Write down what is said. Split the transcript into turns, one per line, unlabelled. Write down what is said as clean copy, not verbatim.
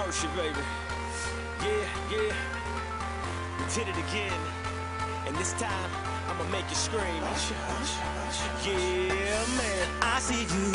worship, baby. Yeah, yeah. We did it again. And this time, I'ma make you scream. Yeah, man.
I see you